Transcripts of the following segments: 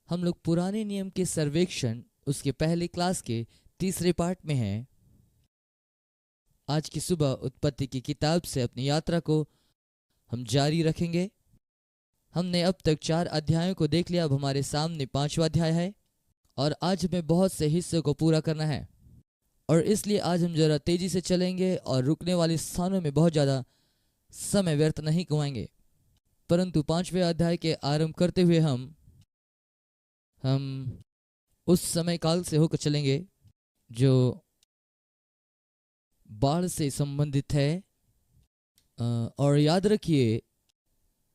हम लोग पुराने नियम के सर्वेक्षण उसके पहले क्लास के तीसरे पार्ट में हैं। आज की सुबह उत्पत्ति की किताब से अपनी यात्रा को हम जारी रखेंगे। हमने अब तक 4 अध्यायों को देख लिया। अब हमारे सामने 5वां अध्याय है और आज हमें बहुत से हिस्सों को पूरा करना है और इसलिए आज हम जरा तेजी से चलेंगे और रुकने वाले स्थानों में बहुत ज़्यादा समय व्यर्थ नहीं गंवाएंगे। परंतु 5वें अध्याय के आरंभ करते हुए हम उस समय काल से होकर चलेंगे जो बाढ़ से संबंधित है। और याद रखिए,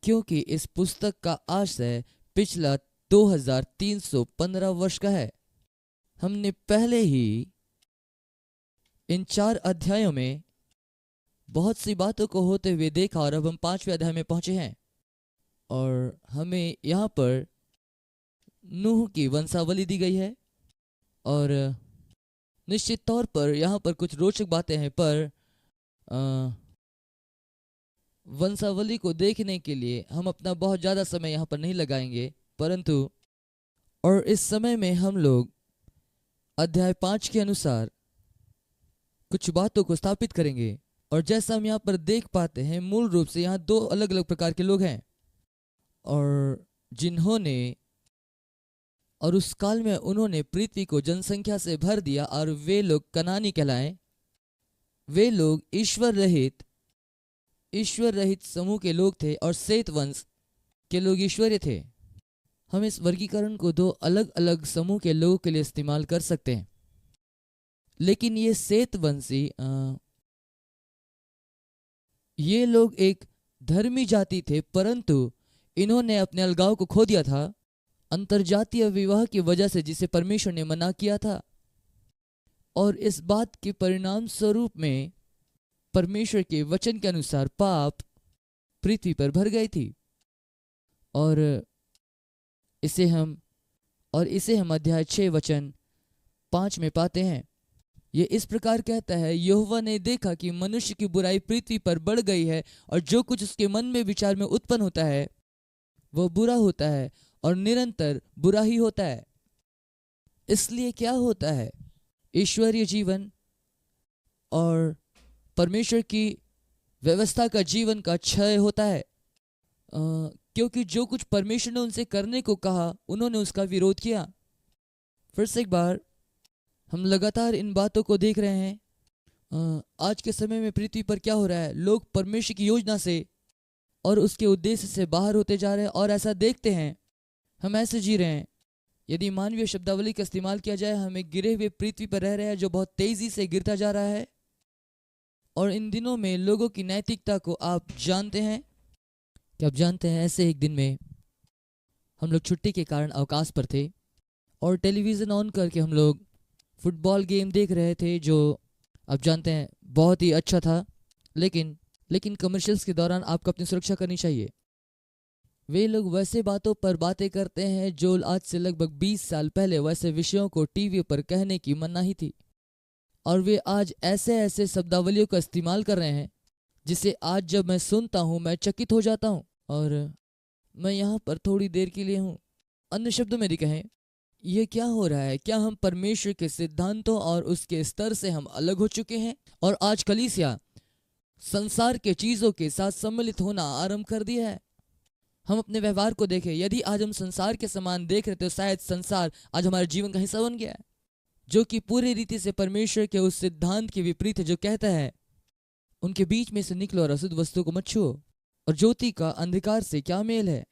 क्योंकि इस पुस्तक का आशय पिछला 2315 वर्ष का है, हमने पहले ही इन 4 अध्यायों में बहुत सी बातों को होते हुए देखा और अब हम 5वें अध्याय में पहुंचे हैं और हमें यहाँ पर नूह की वंशावली दी गई है और निश्चित तौर पर यहाँ पर कुछ रोचक बातें हैं, पर वंशावली को देखने के लिए हम अपना बहुत ज़्यादा समय यहाँ पर नहीं लगाएंगे, परंतु और इस समय में हम लोग अध्याय 5 के अनुसार कुछ बातों को स्थापित करेंगे। और जैसा हम यहाँ पर देख पाते हैं, मूल रूप से यहाँ 2 अलग अलग प्रकार के लोग हैं और जिन्होंने और उस काल में उन्होंने पृथ्वी को जनसंख्या से भर दिया और वे लोग कनानी कहलाए। वे लोग ईश्वर रहित समूह के लोग थे और सेत वंश के लोग ईश्वरीय थे। हम इस वर्गीकरण को 2 अलग अलग समूह के लोगों के लिए इस्तेमाल कर सकते हैं, लेकिन ये सेत वंशी ये लोग एक धर्मी जाति थे, परंतु इन्होंने अपने अलगाव को खो दिया था अंतरजातीय विवाह की वजह से, जिसे परमेश्वर ने मना किया था। और इस बात के परिणाम स्वरूप में परमेश्वर के वचन के अनुसार पाप पृथ्वी पर भर गई थी और इसे हम अध्याय 6 वचन 5 में पाते हैं। ये इस प्रकार कहता है, यहोवा ने देखा कि मनुष्य की बुराई पृथ्वी पर बढ़ गई है और जो कुछ उसके मन में विचार में उत्पन्न होता है वह बुरा होता है और निरंतर बुरा ही होता है। इसलिए क्या होता है, ईश्वरीय जीवन और परमेश्वर की व्यवस्था का जीवन का क्षय होता है, क्योंकि जो कुछ परमेश्वर ने उनसे करने को कहा उन्होंने उसका विरोध किया। फिर से एक बार हम लगातार इन बातों को देख रहे हैं। आज के समय में पृथ्वी पर क्या हो रहा है, लोग परमेश्वर की योजना से और उसके उद्देश्य से बाहर होते जा रहे हैं और ऐसा देखते हैं, हम ऐसे जी रहे हैं। यदि मानवीय शब्दावली का इस्तेमाल किया जाए, हमें गिरे हुए पृथ्वी पर रह रहे हैं जो बहुत तेजी से गिरता जा रहा है। और इन दिनों में लोगों की नैतिकता को आप जानते हैं कि आप जानते हैं, ऐसे एक दिन में हम लोग छुट्टी के कारण अवकाश पर थे और टेलीविज़न ऑन करके हम लोग फुटबॉल गेम देख रहे थे, जो आप जानते हैं बहुत ही अच्छा था। लेकिन कमर्शियल्स के दौरान आपको अपनी सुरक्षा करनी चाहिए। वे लोग वैसे बातों पर बातें करते हैं जो आज से लगभग 20 साल पहले वैसे विषयों को टीवी पर कहने की मनाही थी, और वे आज ऐसे शब्दावलियों का इस्तेमाल कर रहे हैं जिसे आज जब मैं सुनता हूँ मैं चकित हो जाता हूँ और मैं यहाँ पर थोड़ी देर के लिए हूँ। अन्य शब्दों में कहें, ये क्या हो रहा है? क्या हम परमेश्वर के सिद्धांतों और उसके स्तर से हम अलग हो चुके हैं और आज कलीसिया संसार के चीज़ों के साथ सम्मिलित होना आरंभ कर दिया है? हम अपने व्यवहार को देखें, यदि आज हम संसार के समान देख रहे तो शायद संसार आज हमारे जीवन का हिस्सा बन गया है, जो कि पूरी रीति से परमेश्वर के उस सिद्धांत के विपरीत है जो कहता है उनके बीच में से निकलो और अशुद्ध वस्तु को मत छुओ। और ज्योति का अंधकार से क्या मेल है?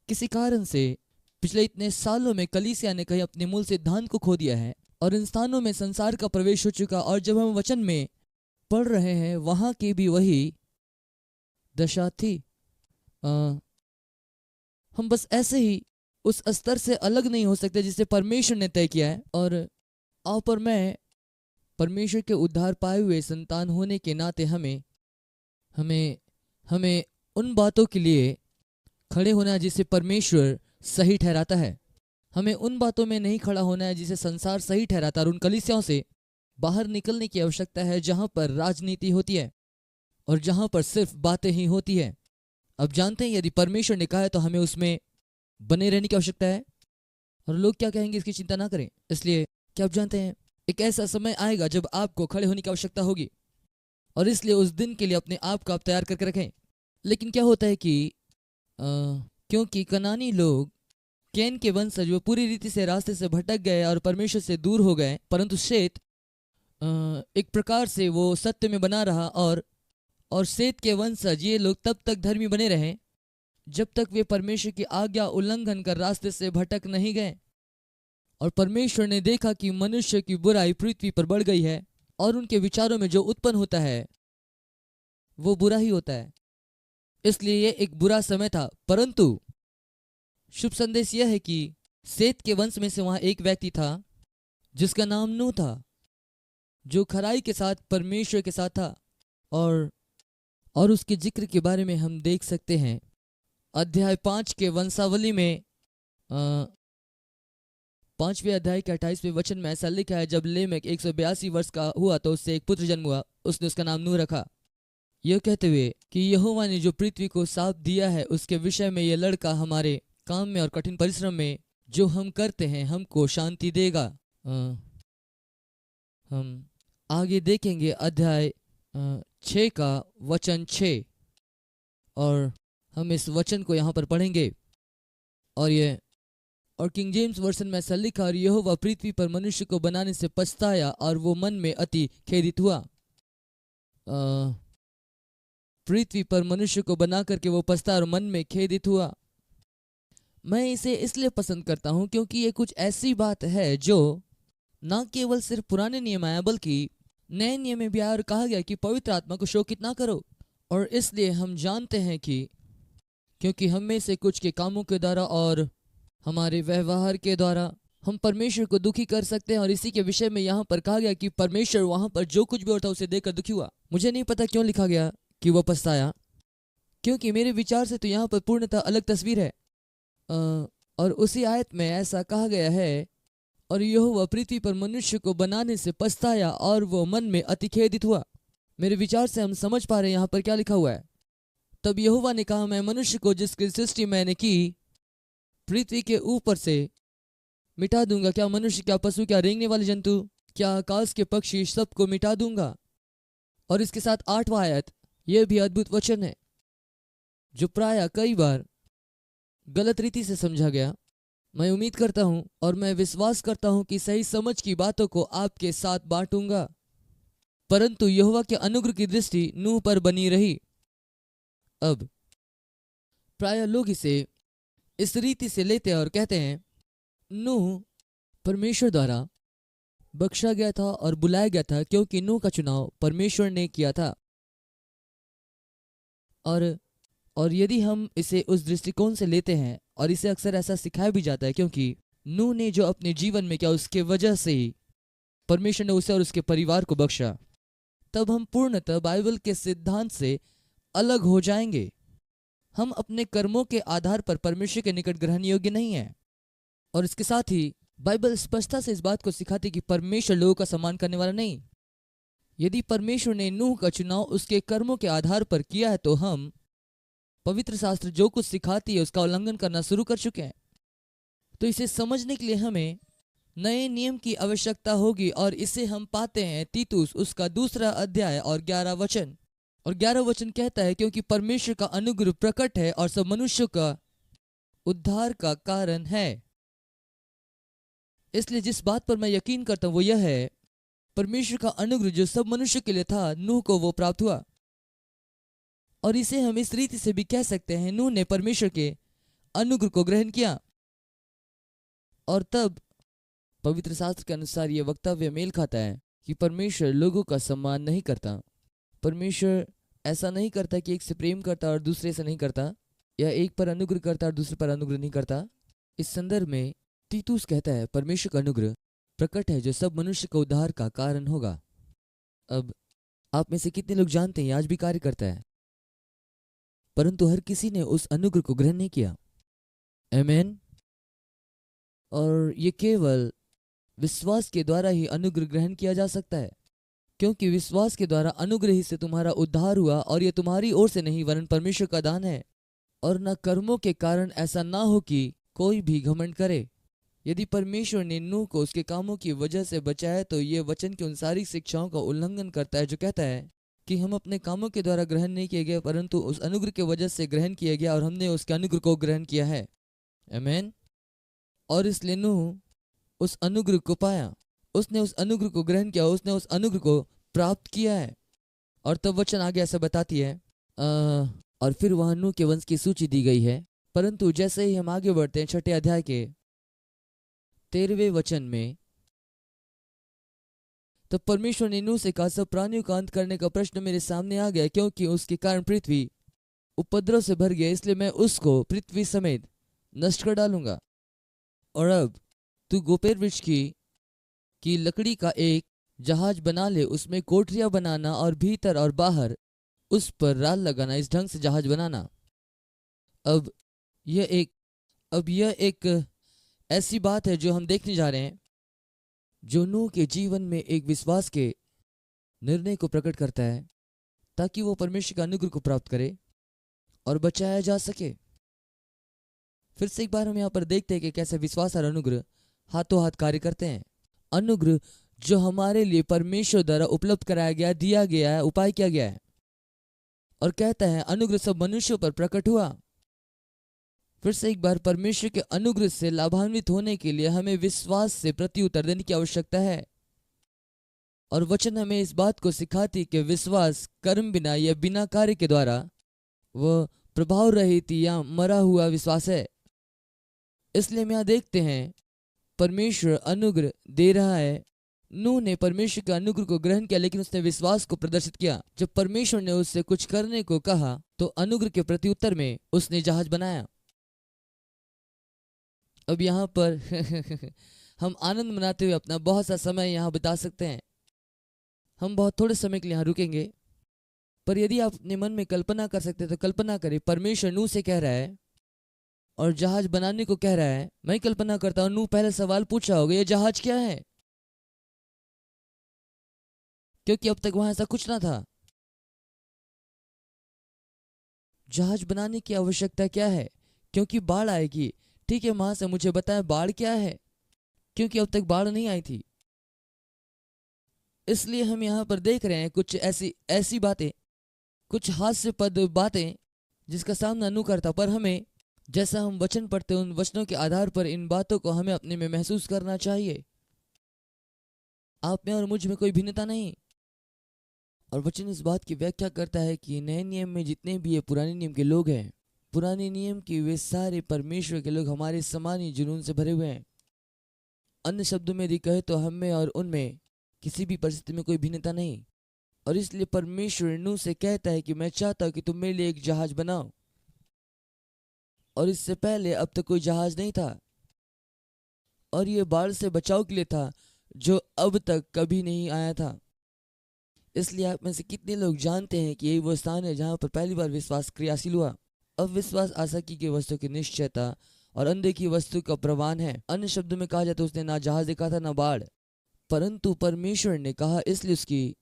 किसी कारण से पिछले इतने सालों में कलीसिया ने कहीं अपने मूल सिद्धांत को खो दिया है और इन स्थानों में संसार का प्रवेश हो चुका। और जब हम वचन में पढ़ रहे हैं वहां की भी वही दशा थी। हम बस ऐसे ही उस स्तर से अलग नहीं हो सकते जिसे परमेश्वर ने तय किया है। और आप और मैं परमेश्वर के उद्धार पाए हुए संतान होने के नाते हमें उन बातों के लिए खड़े होना है जिसे परमेश्वर सही ठहराता है। हमें उन बातों में नहीं खड़ा होना है जिसे संसार सही ठहराता है और उन कलीसियाओं से बाहर निकलने की आवश्यकता है जहां पर राजनीति होती है और जहां पर सिर्फ बातें ही होती है। अब जानते हैं, यदि परमेश्वर ने कहा है तो हमें उसमें बने रहने की आवश्यकता है। और लोग क्या कहेंगे इसकी चिंता ना करें। इसलिए क्या आप जानते हैं, एक ऐसा समय आएगा जब आपको खड़े होने की आवश्यकता होगी, और इसलिए उस दिन के लिए अपने आप को आप तैयार करके रखें। लेकिन क्या होता है कि क्योंकि कनानी लोग, कैन के वंशज, वो पूरी रीति से रास्ते से भटक गए और परमेश्वर से दूर हो गए, परंतु शेत एक प्रकार से वो सत्य में बना रहा, और शेत के वंशज ये लोग तब तक धर्मी बने रहे जब तक वे परमेश्वर की आज्ञा उल्लंघन कर रास्ते से भटक नहीं गए। और परमेश्वर ने देखा कि मनुष्य की बुराई पृथ्वी पर बढ़ गई है, और उनके विचारों में जो उत्पन्न होता है वो बुरा ही होता है। इसलिए ये एक बुरा समय था। परंतु शुभ संदेश यह है कि शेत के वंश में से वहां एक व्यक्ति था जिसका नाम नूह था, जो खराई के साथ परमेश्वर के साथ था। और उसके जिक्र के बारे में हम देख सकते हैं अध्याय 5 के वंशावली में 5वें अध्याय के 28वें वचन में ऐसा लिखा है, जब लेमेक 182 वर्ष का हुआ तो उससे एक पुत्र जन्म हुआ, उसने उसका नाम नूह रखा, यह कहते हुए कि यहोवा ने जो पृथ्वी को साथ दिया है उसके विषय में यह लड़का हमारे काम में और कठिन परिश्रम में जो हम करते हैं हमको शांति देगा। हम आगे देखेंगे अध्याय 6 का वचन 6, और हम इस वचन को यहाँ पर पढ़ेंगे। और किंग जेम्स वर्सन में ऐसा लिखा, और यहोवा पृथ्वी पर मनुष्य को बनाने से पछताया और वो मन में अति खेदित हुआ। पृथ्वी पर मनुष्य को बना करके वो पछताया और मन में खेदित हुआ। मैं इसे इसलिए पसंद करता हूँ क्योंकि ये कुछ ऐसी बात है जो न केवल सिर्फ पुराने नियम आया बल्कि नए नियम में भी आया, और कहा गया कि पवित्र आत्मा को शोकित ना करो। और इसलिए हम जानते हैं कि क्योंकि हम में से कुछ के कामों के द्वारा और हमारे व्यवहार के द्वारा हम परमेश्वर को दुखी कर सकते हैं, और इसी के विषय में यहाँ पर कहा गया कि परमेश्वर वहां पर जो कुछ भी होता उसे देखकर दुखी हुआ। मुझे नहीं पता क्यों लिखा गया कि वह पछताया, क्योंकि मेरे विचार से तो यहाँ पर पूर्णतः अलग तस्वीर है। और उसी आयत में ऐसा कहा गया है, और यहोवा पृथ्वी पर मनुष्य को बनाने से पछताया और वो मन में अति खेदित हुआ। मेरे विचार से हम समझ पा रहे हैं यहाँ पर क्या लिखा हुआ है। तब यहोवा ने कहा, मैं मनुष्य को जिसकी सृष्टि मैंने की पृथ्वी के ऊपर से मिटा दूंगा। क्या मनुष्य, क्या पशु, क्या रेंगने वाले जंतु, क्या आकाश के पक्षी, सबको मिटा दूंगा। और इसके साथ 8वां आयत, यह भी अद्भुत वचन है जो प्राय कई बार गलत रीति से समझा गया। मैं उम्मीद करता हूं और मैं विश्वास करता हूं कि सही समझ की बातों को आपके साथ बांटूंगा। परंतु यहोवा के अनुग्रह की दृष्टि नूह पर बनी रही। अब प्राय लोग इसे इस रीति से लेते हैं और कहते हैं नूह परमेश्वर द्वारा बख्शा गया था और बुलाया गया था क्योंकि नूह का चुनाव परमेश्वर ने किया था। और यदि हम इसे उस दृष्टिकोण से लेते हैं, और इसे अक्सर ऐसा सिखाया भी जाता है क्योंकि नूह ने जो अपने जीवन में किया उसके वजह से ही परमेश्वर ने उसे और उसके परिवार को बख्शा, तब हम पूर्णतः बाइबल के सिद्धांत से अलग हो जाएंगे। हम अपने कर्मों के आधार पर परमेश्वर के निकट ग्रहण योग्य नहीं है। और इसके साथ ही बाइबल स्पष्टता से इस बात को सिखाती कि परमेश्वर लोगों का सम्मान करने वाला नहीं। यदि परमेश्वर ने नूह का चुनाव उसके कर्मों के आधार पर किया है तो हम पवित्र शास्त्र जो कुछ सिखाती है उसका उल्लंघन करना शुरू कर चुके हैं। तो इसे समझने के लिए हमें नए नियम की आवश्यकता होगी, और इसे हम पाते हैं तीतुस उसका 2 अध्याय और 11 वचन। और 11 वचन कहता है, क्योंकि परमेश्वर का अनुग्रह प्रकट है और सब मनुष्यों का उद्धार का कारण है। इसलिए जिस बात पर मैं यकीन करता हूं वो यह है, परमेश्वर का अनुग्रह जो सब मनुष्य के लिए था, नूह को वो प्राप्त हुआ। और इसे हम इस रीति से भी कह सकते हैं, नूह ने परमेश्वर के अनुग्रह को ग्रहण किया। और तब पवित्र शास्त्र के अनुसार यह वक्तव्य मेल खाता है कि परमेश्वर लोगों का सम्मान नहीं करता। परमेश्वर ऐसा नहीं करता कि एक से प्रेम करता और दूसरे से नहीं करता, या एक पर अनुग्रह करता और दूसरे पर अनुग्रह नहीं करता। इस संदर्भ में तीतुस कहता है परमेश्वर का अनुग्रह प्रकट है जो सब मनुष्य का उद्धार का कारण होगा। अब आप में से कितने लोग जानते हैं आज भी कार्य करता है, परंतु हर किसी ने उस अनुग्रह को ग्रहण नहीं किया। आमीन। और ये केवल विश्वास के द्वारा ही अनुग्रह ग्रहण किया जा सकता है, क्योंकि विश्वास के द्वारा अनुग्रह ही से तुम्हारा उद्धार हुआ, और ये तुम्हारी ओर से नहीं वरन परमेश्वर का दान है, और न कर्मों के कारण, ऐसा ना हो कि कोई भी घमंड करे। यदि परमेश्वर ने नूह को उसके कामों की वजह से बचाया तो ये वचन की उन सारी शिक्षाओं का उल्लंघन करता है जो कहता है कि हम अपने कामों के द्वारा ग्रहण नहीं किए गए परंतु उस अनुग्रह की वजह से ग्रहण किया गया और हमने उसके अनुग्रह को ग्रहण किया है। आमीन। और इसलिए नूह उस अनुग्रह को पाया, उसने उस अनुग्रह को ग्रहण किया, उसने उस अनुग्रह को प्राप्त किया है। और तब वचन आगे ऐसा बताती है और फिर वहां नूह के वंश की सूची दी गई है। परंतु जैसे ही हम आगे बढ़ते हैं 6 अध्याय के 13वें वचन में, तब परमेश्वर ने नूह से कहा, सब प्राणियों का अंत करने का प्रश्न मेरे सामने आ गया क्योंकि उसके कारण पृथ्वी उपद्रव से भर गया, इसलिए मैं उसको पृथ्वी समेत नष्ट कर डालूंगा। और अब तू गोपेर वृक्ष की लकड़ी का एक जहाज बना ले, उसमें कोठरियां बनाना और भीतर और बाहर उस पर राल लगाना, इस ढंग से जहाज बनाना। अब यह एक ऐसी बात है जो हम देखने जा रहे हैं जो नूह के जीवन में एक विश्वास के निर्णय को प्रकट करता है ताकि वो परमेश्वर के अनुग्रह को प्राप्त करे और बचाया जा सके। फिर से एक बार हम यहाँ पर देखते हैं कि कैसे विश्वास और अनुग्रह हाथों हाथ कार्य करते हैं। अनुग्रह जो हमारे लिए परमेश्वर द्वारा उपलब्ध कराया गया, दिया गया है, उपाय किया गया है, और कहता है अनुग्रह सब मनुष्यों पर प्रकट हुआ। फिर से एक बार परमेश्वर के अनुग्रह से लाभान्वित होने के लिए हमें विश्वास से प्रत्युत्तर देने की आवश्यकता है। और वचन हमें इस बात को सिखाती कि विश्वास कर्म बिना या बिना कार्य के द्वारा वह प्रभाव रहित या मरा हुआ विश्वास है। इसलिए हम यहाँ देखते हैं परमेश्वर अनुग्रह दे रहा है। नूह ने परमेश्वर के अनुग्रह को ग्रहण किया लेकिन उसने विश्वास को प्रदर्शित किया। जब परमेश्वर ने उससे कुछ करने को कहा तो अनुग्रह के प्रत्युत्तर में उसने जहाज बनाया। अब यहाँ पर हम आनंद मनाते हुए अपना बहुत सा समय यहाँ बिता सकते हैं। हम बहुत थोड़े समय के लिए यहाँ रुकेंगे, पर यदि आप अपने मन में कल्पना कर सकते हैं तो कल्पना करें परमेश्वर नूह से कह रहा है और जहाज बनाने को कह रहा है। मैं कल्पना करता हूँ नूह पहले सवाल पूछा होगा, ये जहाज क्या है, क्योंकि अब तक वहां ऐसा कुछ ना था। जहाज बनाने की आवश्यकता क्या है? क्योंकि बाढ़ आएगी। ठीक है, वहां से मुझे बताएं बाढ़ क्या है, क्योंकि अब तक बाढ़ नहीं आई थी। इसलिए हम यहाँ पर देख रहे हैं कुछ ऐसी बातें, कुछ हास्यपद बातें जिसका सामना नूह करता, पर हमें जैसा हम वचन पढ़ते उन वचनों के आधार पर इन बातों को हमें अपने में महसूस करना चाहिए। आप में और मुझ में कोई भिन्नता नहीं। और वचन इस बात की व्याख्या करता है कि नए नियम में जितने भी ये पुराने नियम के लोग हैं, पुराने नियम के वे सारे परमेश्वर के लोग हमारे समान ही जुनून से भरे हुए हैं। अन्य शब्दों में यदि कहे तो हम में और उनमें किसी भी परिस्थिति में कोई भिन्नता नहीं। और इसलिए परमेश्वर नूह से कहता है कि मैं चाहता हूं कि तुम मेरे लिए एक जहाज बनाओ। और इससे पहले अब तक कोई जहाज नहीं था और ये बाढ़ से बचाव के लिए था जो अब तक कभी नहीं आया था। इसलिए आप में से कितने लोग जानते हैं कि यही वो स्थान है जहां पर पहली बार विश्वास क्रियाशील हुआ। अविश्वास आसक्ति की वस्तु की निश्चयता और अनदेखी वस्तु का प्रवान है। अन्य शब्दों में कहा जाए तो उसने ना जहाज देखा था ना बाढ़, परंतु परमेश्वर ने कहा, इसलिए उसकी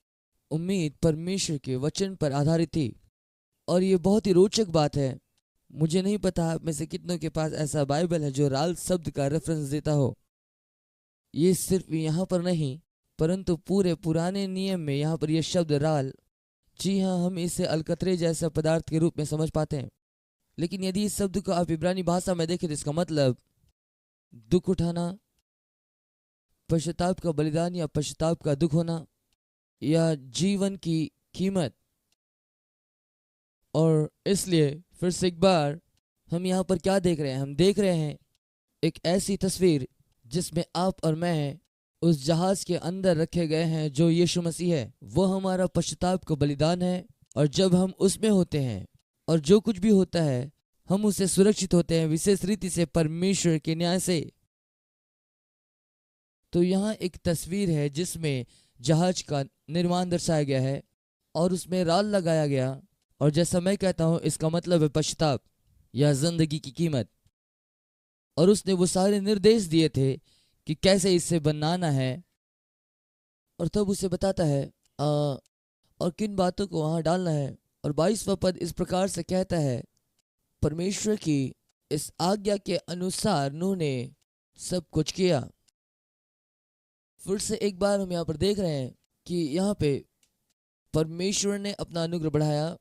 उम्मीद परमेश्वर के वचन पर आधारित थी। और ये बहुत ही रोचक बात है। मुझे नहीं पता आप में से कितनों के पास ऐसा बाइबल है जो राल शब्द का रेफरेंस देता हो। ये सिर्फ यहाँ पर नहीं परंतु पूरे पुराने नियम में यहाँ पर यह शब्द राल, जी हाँ, हम इसे अलकतरे जैसा पदार्थ के रूप में समझ पाते हैं। लेकिन यदि इस शब्द को आप इब्रानी भाषा में देखें तो इसका मतलब दुख उठाना, पश्चाताप का बलिदान या पश्चाताप का दुख होना या जीवन की कीमत। और इसलिए फिर से एक बार हम यहाँ पर क्या देख रहे हैं? हम देख रहे हैं एक ऐसी तस्वीर जिसमें आप और मैं उस जहाज के अंदर रखे गए हैं जो यीशु मसीह है। वो हमारा पश्चाताप का बलिदान है। और जब हम उसमें होते हैं और जो कुछ भी होता है हम उससे सुरक्षित होते हैं, विशेष रीति से परमेश्वर के न्याय से। तो यहाँ एक तस्वीर है जिसमें जहाज का निर्माण दर्शाया गया है और उसमें राल लगाया गया। और जैसा मैं कहता हूँ इसका मतलब है पश्चाताप या जिंदगी की कीमत। और उसने वो सारे निर्देश दिए थे कि कैसे इसे बनाना है और तब उसे बताता है और किन बातों को वहां डालना है। और 22वां पद इस प्रकार से कहता है, परमेश्वर की इस आज्ञा के अनुसार नूह ने सब कुछ किया। फिर से एक बार हम यहाँ पर देख रहे हैं कि यहाँ पे परमेश्वर ने अपना अनुग्रह बढ़ाया।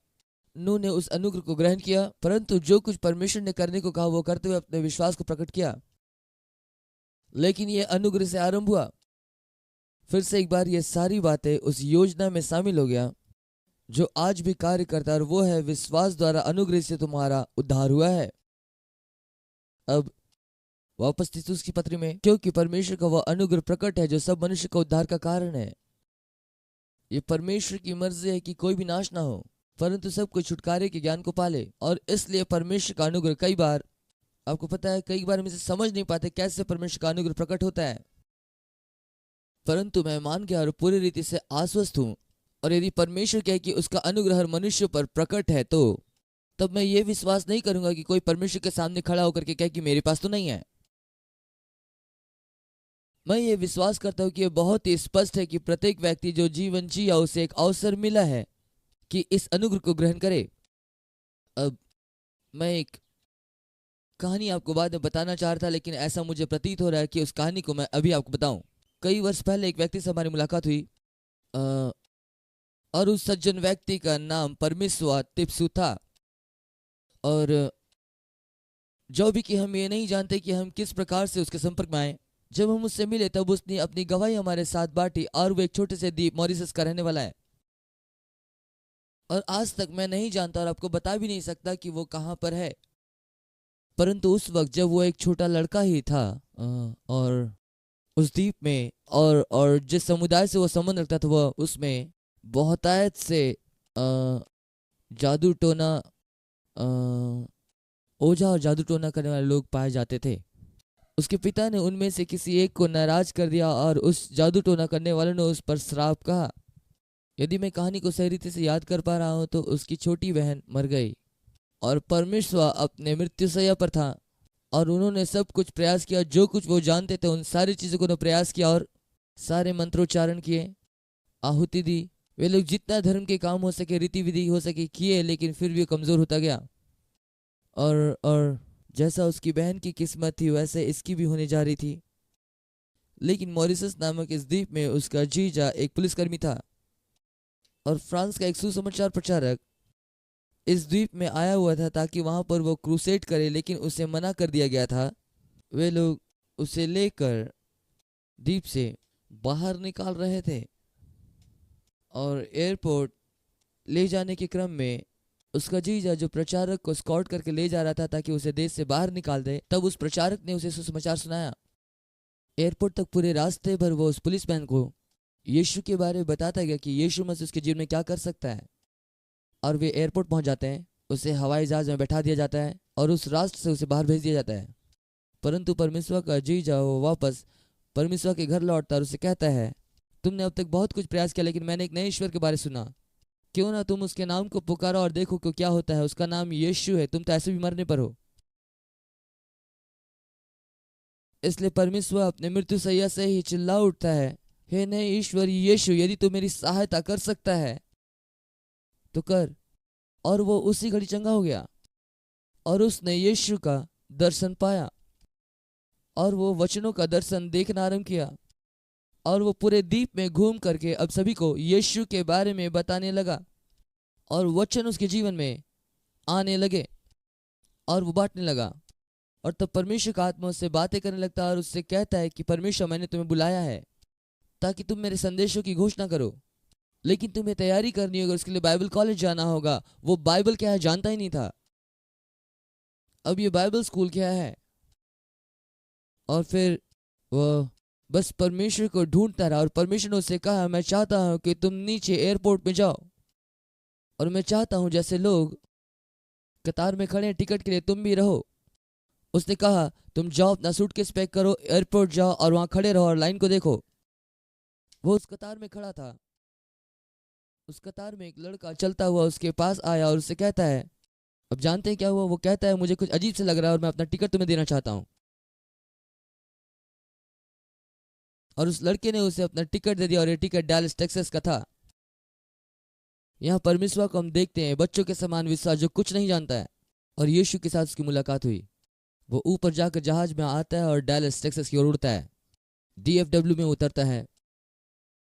नूह ने उस अनुग्रह को ग्रहण किया, परंतु जो कुछ परमेश्वर ने करने को कहा वो करते हुए अपने विश्वास को प्रकट किया। लेकिन ये अनुग्रह से आरंभ हुआ। फिर से एक बार ये सारी बातें उस योजना में शामिल हो गया जो आज भी कार्य करता है, और वो है विश्वास द्वारा अनुग्रह से तुम्हारा उद्धार हुआ है। अब वापस तीतुस की पत्री में, क्योंकि परमेश्वर का वह अनुग्रह प्रकट है जो सब मनुष्य का उद्धार का कारण है। ये परमेश्वर की मर्जी है कि कोई भी नाश ना हो, परंतु सब कोई छुटकारे के ज्ञान को पाले। और इसलिए परमेश्वर का अनुग्रह कई बार, आपको पता है, कई बार हम इसे समझ नहीं पाते कैसे परमेश्वर का अनुग्रह प्रकट होता है। परंतु मैं मान गया और पूरी रीति से आश्वस्त हूं, और यदि परमेश्वर कहे कि उसका अनुग्रह हर मनुष्य पर प्रकट है, तो तब मैं ये विश्वास नहीं करूंगा कि कोई परमेश्वर के सामने खड़ा होकर के कहे कि मेरे पास तो नहीं है। मैं ये विश्वास करता हूं कि यह बहुत ही स्पष्ट है कि प्रत्येक व्यक्ति जो जीवन जिया उसे एक अवसर मिला है कि इस अनुग्रह को ग्रहण करे। अब मैं एक कहानी आपको बाद में बताना चाह रहा था, लेकिन ऐसा मुझे प्रतीत हो रहा है कि उस कहानी को मैं अभी आपको बताऊं। कई वर्ष पहले एक व्यक्ति से हमारी मुलाकात हुई, और उस सज्जन व्यक्ति का नाम परमेश्वर तिप्सु था। और जो भी कि हम ये नहीं जानते कि हम किस प्रकार से उसके संपर्क में आए। जब हम उससे मिले तब उसने अपनी गवाही हमारे साथ बांटी, और वो एक छोटे से द्वीप मॉरिशस का रहने वाला है। और आज तक मैं नहीं जानता और आपको बता भी नहीं सकता कि वो कहाँ पर है। परंतु उस वक्त जब वो एक छोटा लड़का ही था, और उस द्वीप में और जिस समुदाय से वो संबंध रखता था, वह उसमें बहुतायत से जादू टोना, ओझा और जादू टोना करने वाले लोग पाए जाते थे। उसके पिता ने उनमें से किसी एक को नाराज कर दिया, और उस जादू टोना करने वाले ने उस पर श्राप कहा। यदि मैं कहानी को सही रीति से याद कर पा रहा हूं तो उसकी छोटी बहन मर गई, और परमेश्वर अपने मृत्युशैया पर था, और उन्होंने सब कुछ प्रयास किया, जो कुछ वो जानते थे उन सारी चीज़ों को प्रयास किया, और सारे मंत्रोच्चारण किए, आहुति दी। वे लोग जितना धर्म के काम हो सके, रीति विधि हो सके किए, लेकिन फिर भी कमज़ोर होता गया। और जैसा उसकी बहन की किस्मत थी वैसे इसकी भी होने जा रही थी। लेकिन मॉरिशस नामक इस द्वीप में उसका जीजा एक पुलिसकर्मी था, और फ्रांस का एक सुसमाचार प्रचारक इस द्वीप में आया हुआ था ताकि वहां पर वो क्रूसेड करे, लेकिन उसे मना कर दिया गया था। वे लोग उसे लेकर द्वीप से बाहर निकाल रहे थे, और एयरपोर्ट ले जाने के क्रम में उसका जीजा जो प्रचारक को स्कॉट करके ले जा रहा था ताकि उसे देश से बाहर निकाल दे, तब उस प्रचारक ने उसे सुसमाचार सुनाया। एयरपोर्ट तक पूरे रास्ते भर वो उस पुलिसमैन को यीशु के बारे में बताता गया कि यीशु मसीह उसके जीवन में क्या कर सकता है। और वे एयरपोर्ट पहुंच जाते हैं, उसे हवाई जहाज में बैठा दिया जाता है, और उस राष्ट्र से उसे बाहर भेज दिया जाता है। परंतु परमेश्वर का जीजा वो वापस परमेश्वर के घर लौटता और उसे कहता है, तुमने अब तक बहुत कुछ प्रयास किया, लेकिन मैंने एक नए ईश्वर के बारे सुना, क्यों ना तुम उसके नाम को पुकारो और देखो कि क्या होता है। उसका नाम यीशु है, तुम तो ऐसे भी मरने पर हो। इसलिए परमेश्वर अपने मृत्यु सैया से ही चिल्ला उठता है, हे नए ईश्वर यीशु, यदि तू मेरी सहायता कर सकता है तो कर। और वो उसी घड़ी चंगा हो गया, और उसने यीशु का दर्शन पाया, और वो वचनों का दर्शन देखना आरंभ किया, और वो पूरे द्वीप में घूम करके अब सभी को यीशु के बारे में बताने लगा, और वचन उसके जीवन में आने लगे, और वो बांटने लगा। और तब परमेश्वर का आत्मा उससे बातें करने लगता है, और उससे कहता है कि परमेश्वर, मैंने तुम्हें बुलाया है ताकि तुम मेरे संदेशों की घोषणा करो, लेकिन तुम्हें तैयारी करनी होगी, उसके लिए बाइबल कॉलेज जाना होगा। वो बाइबल क्या है जानता ही नहीं था। अब ये बाइबल स्कूल क्या है। और फिर वह बस परमेश्वर को ढूंढता रहा, और परमेश्वर ने उससे कहा, मैं चाहता हूं कि तुम नीचे एयरपोर्ट में जाओ, और मैं चाहता हूं जैसे लोग कतार में खड़े हैं टिकट के लिए तुम भी रहो। उसने कहा, तुम जाओ, अपना सूटकेस पैक करो, एयरपोर्ट जाओ और वहां खड़े रहो और लाइन को देखो। वो उस कतार में खड़ा था। उस कतार में एक लड़का चलता हुआ उसके पास आया और उससे कहता है, अब जानते हैं क्या हुआ। वो कहता है, मुझे कुछ अजीब से लग रहा है और मैं अपना टिकट तुम्हें देना चाहता हूं। और उस लड़के ने उसे अपना टिकट दे दिया, और ये टिकट डैलस टेक्सास का था। यहाँ परमेश्वर को हम देखते हैं, बच्चों के समान विश्वास जो कुछ नहीं जानता है, और यीशु के साथ उसकी मुलाकात हुई। वो ऊपर जाकर जहाज में आता है और डैलस टेक्सास की ओर उड़ता है, डीएफडब्ल्यू में उतरता है।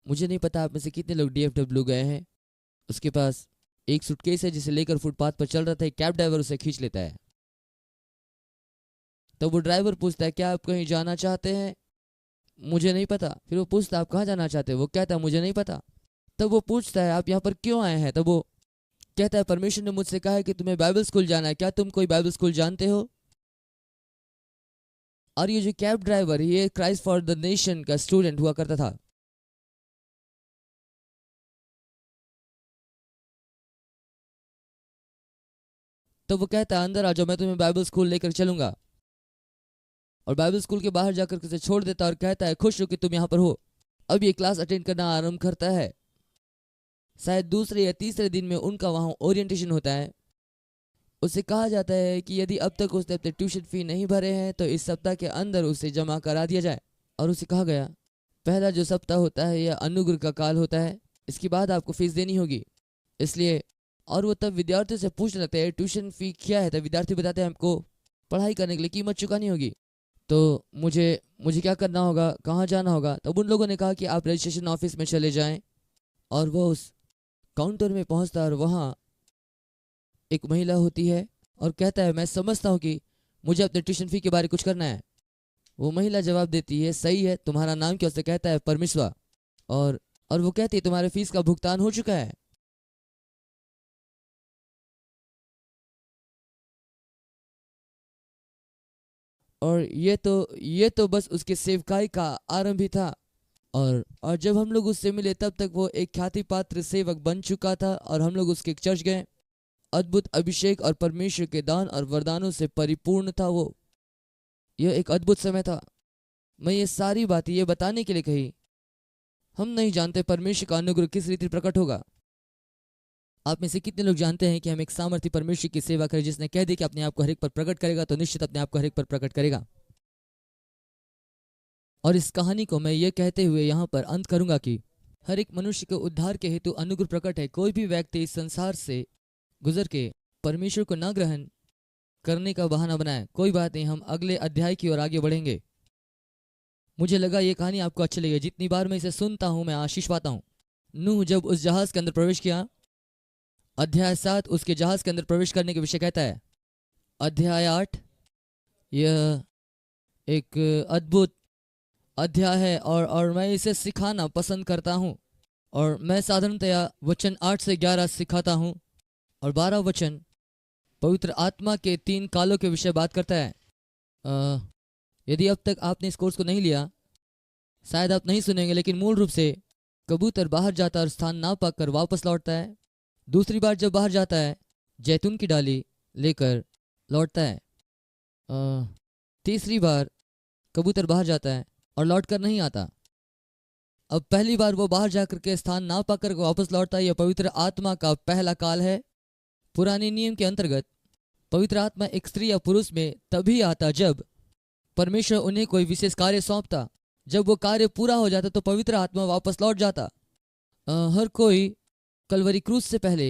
मुझे नहीं पता आप में से कितने लोग डीएफडब्ल्यू गए हैं। उसके पास एक सूटकेस है जिसे लेकर फुटपाथ पर चल रहा था, एक कैब ड्राइवर उसे खींच लेता है। तो वो ड्राइवर पूछता है क्या आप कहीं जाना चाहते हैं? मुझे नहीं पता। फिर वो पूछता है आप कहाँ जाना चाहते हैं? वो कहता है मुझे नहीं पता। तब वो पूछता है आप यहाँ पर क्यों आए हैं? तब वो कहता है परमेश्वर ने मुझसे कहा है कि तुम्हें बाइबल स्कूल जाना है, क्या तुम कोई बाइबल स्कूल जानते हो? और ये जो कैब ड्राइवर ये क्राइस्ट फॉर द नेशन का स्टूडेंट हुआ करता था। तो वो कहता है अंदर आ जाओ, मैं तुम्हें बाइबल स्कूल लेकर चलूंगा। और बाइबल स्कूल के बाहर जाकर उसे छोड़ देता है और कहता है खुश हो कि तुम यहाँ पर हो। अब ये क्लास अटेंड करना आरंभ करता है। शायद दूसरे या तीसरे दिन में उनका वहाँ ओरिएंटेशन होता है। उसे कहा जाता है कि यदि अब तक उसने अपने ट्यूशन फी नहीं भरे हैं तो इस सप्ताह के अंदर उसे जमा करा दिया जाए। और उसे कहा गया पहला जो सप्ताह होता है यह अनुग्रह का काल होता है, इसके बाद आपको फीस देनी होगी। इसलिए और वो तब विद्यार्थियों से पूछने लगते हैं ट्यूशन फी क्या है। तब विद्यार्थी बताते हैं हमको पढ़ाई करने के लिए कीमत चुकानी होगी। तो मुझे मुझे क्या करना होगा, कहाँ जाना होगा? तब उन लोगों ने कहा कि आप रजिस्ट्रेशन ऑफिस में चले जाएं। और वो उस काउंटर में पहुंचता है और वहाँ एक महिला होती है और कहता है मैं समझता हूँ कि मुझे अपने ट्यूशन फी के बारे में कुछ करना है। वो महिला जवाब देती है सही है, तुम्हारा नाम क्या? उससे कहता है परमेश्वर। और वो कहती है तुम्हारे फीस का भुगतान हो चुका है। और ये तो बस उसके सेवकाई का आरंभ ही था। और जब हम लोग उससे मिले तब तक वो एक ख्याति पात्र सेवक बन चुका था और हम लोग उसके चर्च गए। अद्भुत अभिषेक और परमेश्वर के दान और वरदानों से परिपूर्ण था वो। यह एक अद्भुत समय था। मैं ये सारी बातें ये बताने के लिए कही, हम नहीं जानते परमेश्वर का अनुग्रह किस रीति प्रकट होगा। आप में से कितने लोग जानते हैं कि हम एक सामर्थ्य परमेश्वर की सेवा करें जिसने कह दी कि अपने आप को हर एक पर प्रकट करेगा तो निश्चित अपने आप को हर एक पर प्रकट करेगा। और इस कहानी को मैं ये कहते हुए यहाँ पर अंत करूंगा कि हर एक मनुष्य के उद्धार के हेतु अनुग्रह प्रकट है। कोई भी व्यक्ति इस संसार से गुजर के परमेश्वर को न ग्रहण करने का बहाना बनाए, कोई बात नहीं, हम अगले अध्याय की ओर आगे बढ़ेंगे। मुझे लगा ये कहानी आपको अच्छी लगी। जितनी बार मैं इसे सुनता हूँ मैं आशीष पाता हूँ। नूह जब उस जहाज के अंदर प्रवेश किया, अध्याय 7 उसके जहाज के अंदर प्रवेश करने के विषय कहता है। अध्याय 8 यह एक अद्भुत अध्याय है और मैं इसे सिखाना पसंद करता हूँ। और मैं साधारणतया वचन 8 से 11 सिखाता हूँ और 12 वचन पवित्र आत्मा के 3 कालों के विषय बात करता है। यदि अब तक आपने इस कोर्स को नहीं लिया शायद आप नहीं सुनेंगे, लेकिन मूल रूप से कबूतर बाहर जाता है और स्थान ना पाकर वापस लौटता है। दूसरी बार जब बाहर जाता है जैतून की डाली लेकर लौटता है। तीसरी बार कबूतर बाहर जाता है और लौट कर नहीं आता। अब पहली बार वो बाहर जाकर के स्थान ना पाकर वापस लौटता है। यह पवित्र आत्मा का पहला काल है। पुराने नियम के अंतर्गत पवित्र आत्मा एक स्त्री या पुरुष में तभी आता जब परमेश्वर उन्हें कोई विशेष कार्य सौंपता। जब वो कार्य पूरा हो जाता तो पवित्र आत्मा वापस लौट जाता। हर कोई कलवरी क्रूस से पहले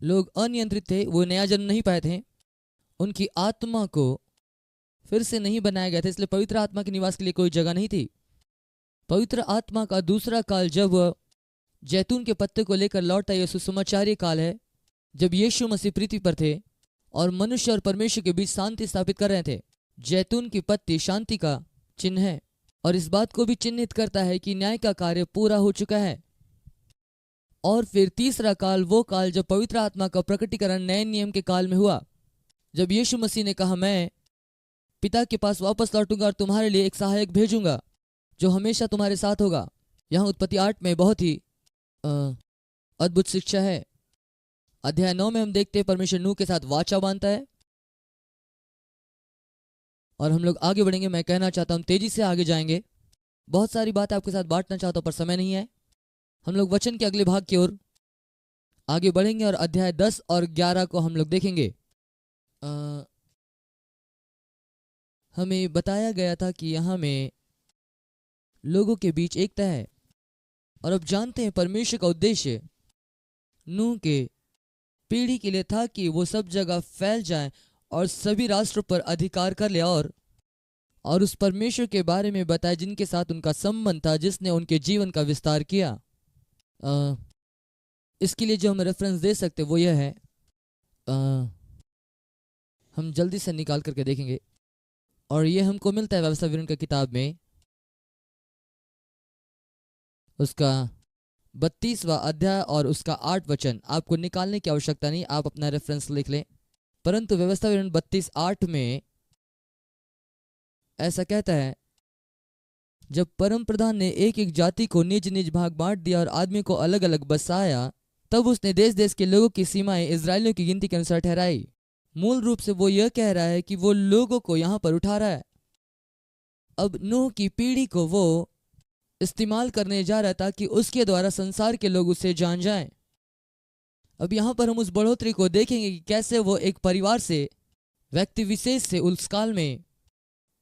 लोग अनियंत्रित थे, वो नया जन्म नहीं पाए थे, उनकी आत्मा को फिर से नहीं बनाया गया था, इसलिए पवित्र आत्मा के निवास के लिए कोई जगह नहीं थी। पवित्र आत्मा का दूसरा काल जब वह जैतून के पत्ते को लेकर लौटता, यह सुसमाचारी काल है जब यीशु मसीह पृथ्वी पर थे और मनुष्य और परमेश्वर के बीच शांति स्थापित कर रहे थे। जैतून की पत्ती शांति का चिन्ह है और इस बात को भी चिन्हित करता है कि न्याय का कार्य पूरा हो चुका है। और फिर तीसरा काल वो काल जब पवित्र आत्मा का प्रकटीकरण नए नियम के काल में हुआ, जब यीशु मसीह ने कहा मैं पिता के पास वापस लौटूंगा और तुम्हारे लिए एक सहायक भेजूंगा जो हमेशा तुम्हारे साथ होगा। यहाँ उत्पत्ति 8 में बहुत ही अद्भुत शिक्षा है। अध्याय 9 में हम देखते हैं परमेश्वर नूह के साथ वाचा बांधता है। और हम लोग आगे बढ़ेंगे। मैं कहना चाहता हूँ तेजी से आगे जाएंगे। बहुत सारी बातें आपके साथ बांटना चाहता हूँ पर समय नहीं है। हम लोग वचन के अगले भाग की ओर आगे बढ़ेंगे और अध्याय 10 और 11 को हम लोग देखेंगे। हमें बताया गया था कि यहाँ में लोगों के बीच एकता है और अब जानते हैं परमेश्वर का उद्देश्य नूह के पीढ़ी के लिए था कि वो सब जगह फैल जाए और सभी राष्ट्रों पर अधिकार कर लिया और उस परमेश्वर के बारे में बताया जिनके साथ उनका संबंध था, जिसने उनके जीवन का विस्तार किया। इसके लिए जो हम रेफरेंस दे सकते वो यह है, हम जल्दी से निकाल करके देखेंगे, और ये हमको मिलता है व्यवस्था विवरण की किताब में, उसका 32वां अध्याय और उसका 8 वचन। आपको निकालने की आवश्यकता नहीं, आप अपना रेफरेंस लिख लें। परंतु व्यवस्था विवरण 32:8 में ऐसा कहता है, जब परम प्रधान ने एक एक जाति को निज निज भाग बांट दिया और आदमी को अलग अलग बसाया, तब उसने देश देश के लोगों की सीमाएं इजरायलियों की गिनती के अनुसार ठहराई। मूल रूप से वो यह कह रहा है कि वो लोगों को यहां पर उठा रहा है। अब नूह की पीढ़ी को वो इस्तेमाल करने जा रहा है ताकि उसके द्वारा संसार के लोग उसे जान जाएं। अब यहां पर हम उस बढ़ोतरी को देखेंगे कि कैसे वो एक परिवार से, व्यक्ति विशेष से उस काल में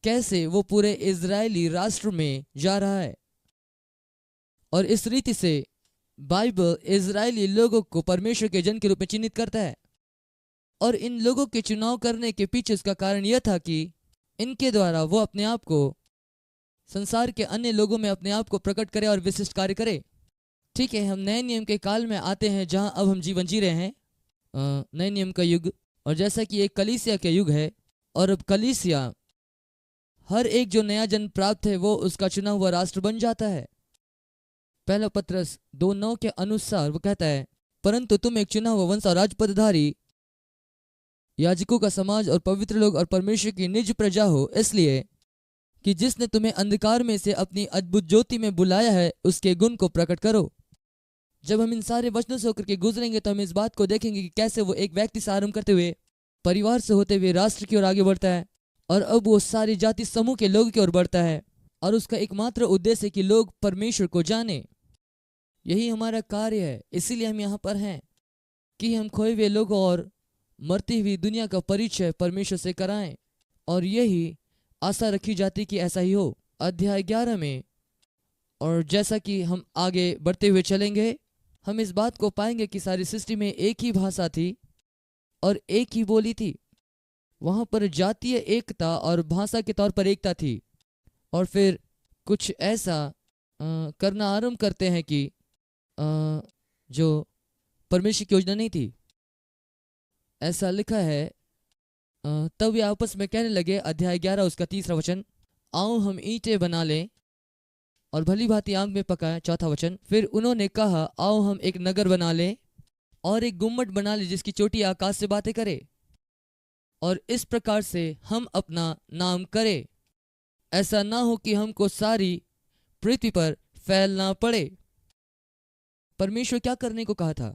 कैसे वो पूरे इजरायली राष्ट्र में जा रहा है। और इस रीति से बाइबल इजरायली लोगों को परमेश्वर के जन के रूप में चिन्हित करता है। और इन लोगों के चुनाव करने के पीछे उसका कारण यह था कि इनके द्वारा वो अपने आप को संसार के अन्य लोगों में अपने आप को प्रकट करे और विशिष्ट कार्य करे। ठीक है, हम नए नियम के काल में आते हैं जहां अब हम जीवन जी रहे हैं, नए नियम का युग। और जैसा कि एक कलीसिया के युग है, और अब कलीसिया हर एक जो नया जन्म प्राप्त है वो उसका चुना हुआ राष्ट्र बन जाता है। पहला पत्रस 2:9 के अनुसार वो कहता है, परंतु तुम एक चुना हुआ वंश और राजपदधारी, याजकों का समाज और पवित्र लोग और परमेश्वर की निज प्रजा हो, इसलिए कि जिसने तुम्हें अंधकार में से अपनी अद्भुत ज्योति में बुलाया है उसके गुण को प्रकट करो। जब हम इन सारे वचनों से होकर के गुजरेंगे तो हम इस बात को देखेंगे कि कैसे वो एक व्यक्ति से आरंभ करते हुए, परिवार से होते हुए राष्ट्र की ओर आगे बढ़ता है, और अब वो सारी जाति समूह के लोग की ओर बढ़ता है, और उसका एकमात्र उद्देश्य है कि लोग परमेश्वर को जाने। यही हमारा कार्य है। इसीलिए हम यहाँ पर हैं कि हम खोए हुए लोगों और मरती हुई दुनिया का परिचय परमेश्वर से कराएं, और यही आशा रखी जाती कि ऐसा ही हो। अध्याय 11 में, और जैसा कि हम आगे बढ़ते हुए चलेंगे, हम इस बात को पाएंगे कि सारी सृष्टि में एक ही भाषा थी और एक ही बोली थी। वहाँ पर जातीय एकता और भाषा के तौर पर एकता थी। और फिर कुछ ऐसा करना आरंभ करते हैं कि जो परमेश्वर की योजना नहीं थी। ऐसा लिखा है, तब वे आपस में कहने लगे, अध्याय 11 उसका 3 वचन, आओ हम ईंटें बना लें और भली भांति आग में पकाएं। 4 वचन, फिर उन्होंने कहा, आओ हम एक नगर बना लें और एक गुम्मट बना लें जिसकी चोटी आकाश से बातें करे, और इस प्रकार से हम अपना नाम करें, ऐसा ना हो कि हमको सारी पृथ्वी पर फैलना पड़े। परमेश्वर क्या करने को कहा था?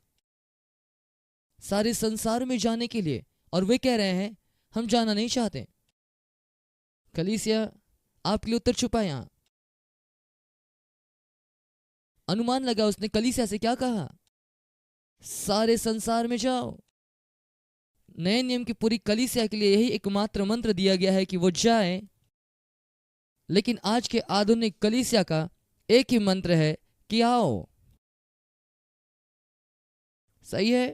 सारे संसार में जाने के लिए, और वे कह रहे हैं हम जाना नहीं चाहते। कलीसिया आपके लिए उत्तर छुपा यहां। अनुमान लगा उसने कलीसिया से क्या कहा, सारे संसार में जाओ। नए नियम की पूरी कलीसिया के लिए यही एकमात्र मंत्र दिया गया है कि वो जाए। लेकिन आज के आधुनिक कलीसिया का एक ही मंत्र है कि आओ। सही है?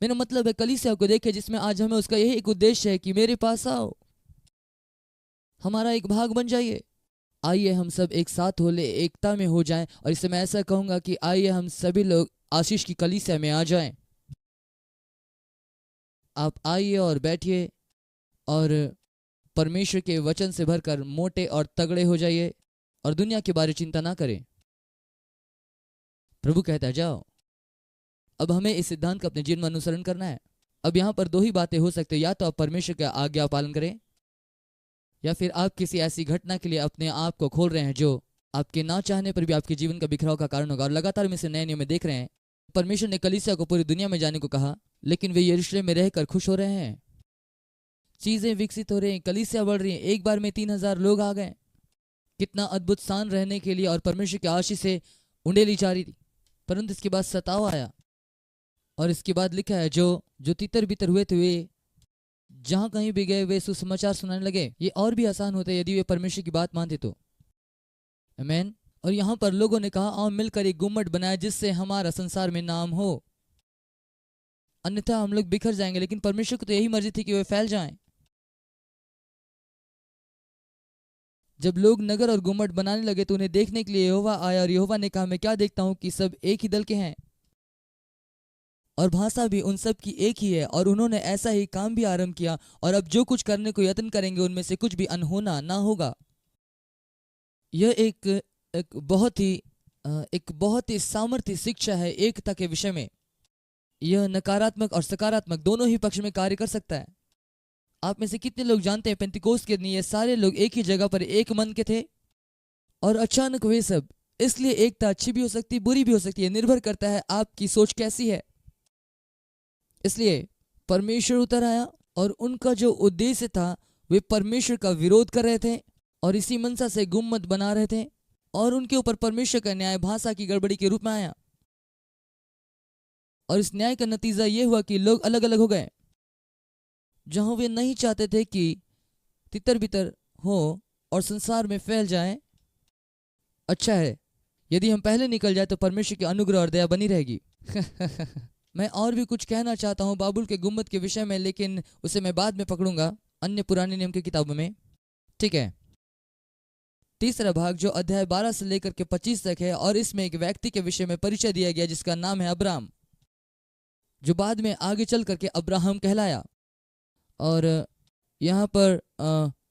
मेरा मतलब है कलीसिया को देखे जिसमें आज हमें उसका यही एक उद्देश्य है कि मेरे पास आओ, हमारा एक भाग बन जाइए। आइए हम सब एक साथ हो ले, एकता में हो जाएं। और इससे मैं ऐसा कहूंगा कि आइए हम सभी लोग आशीष की कलीसिया में आ जाएं। आप आइए और बैठिए और परमेश्वर के वचन से भरकर मोटे और तगड़े हो जाइए और दुनिया के बारे चिंता ना करें। प्रभु कहता है जाओ। अब हमें इस सिद्धांत का अपने जीवन में अनुसरण करना है। अब यहाँ पर 2 ही बातें हो सकती है, या तो आप परमेश्वर का आज्ञा पालन करें, या फिर आप किसी ऐसी घटना के लिए अपने आप को खोल रहे हैं जो आपके ना चाहने पर भी आपके जीवन का बिखराव का कारण होगा। और लगातार हम इसे नए नियम में देख रहे हैं। परमेश्वर ने कलीसिया को पूरी दुनिया में जाने को कहा, लेकिन वे यरूशलेम में रहकर खुश हो रहे हैं। चीजें विकसित हो रही हैं, कलीसिया बढ़ रही है। एक बार में 3000 लोग आ गए। कितना अद्भुत स्थान रहने के लिए, और परमेश्वर की आशीष से उंडेली जा रही थी। परंतु इसके बाद सताव आया, और इसके बाद लिखा है जो तितर बितर हुए थे वे जहां कहीं भी गए वे सुसमाचार सुनाने लगे। ये और भी आसान होता है यदि वे परमेश्वर की बात मानते तो। आमीन। और यहां पर लोगों ने कहा, आओ मिलकर एक गुम्मट बनाए जिससे हमारा संसार में नाम हो। अन्यथा हम लोग बिखर जाएंगे। लेकिन परमेश्वर को तो यही मर्जी थी कि वे फैल जाएं। जब लोग नगर और गुम्मट बनाने लगे तो उन्हें देखने के लिए यहोवा आया, और यहोवा ने कहा, मैं क्या देखता हूं कि सब एक ही दल के हैं और भाषा भी उन सब की एक ही है, और उन्होंने ऐसा ही काम भी आरंभ किया, और अब जो कुछ करने को यत्न करेंगे उनमें से कुछ भी अनहोना ना होगा। यह एक बहुत ही सामर्थ्य शिक्षा है एकता के विषय में। यह नकारात्मक और सकारात्मक दोनों ही पक्ष में कार्य कर सकता है। आप में से कितने लोग जानते हैं पेंतिकोस्त के दिन ये सारे लोग एक ही जगह पर एक मन के थे, और अचानक वे सब, इसलिए एकता अच्छी भी हो सकती है, बुरी भी हो सकती है, निर्भर करता है आपकी सोच कैसी है। इसलिए परमेश्वर उतर आया, और उनका जो उद्देश्य था वे परमेश्वर का विरोध कर रहे थे और इसी मनसा से गुम्मत बना रहे थे, और उनके ऊपर परमेश्वर का न्याय भाषा की गड़बड़ी के रूप में आया। और इस न्याय का नतीजा यह हुआ कि लोग अलग अलग हो गए। जहां वे नहीं चाहते थे कि तितर बितर हो और संसार में फैल जाए, अच्छा है यदि हम पहले निकल जाए तो परमेश्वर की अनुग्रह और दया बनी रहेगी। मैं और भी कुछ कहना चाहता हूं बाबुल के गुम्मत के विषय में, लेकिन उसे मैं बाद में पकड़ूंगा अन्य पुराने नियम की किताबों में। ठीक है, तीसरा भाग जो अध्याय 12 से लेकर के 25 तक है, और इसमें एक व्यक्ति के विषय में परिचय दिया गया जिसका नाम है अब्राम, जो बाद में आगे चल करके अब्राहम कहलाया। और यहाँ पर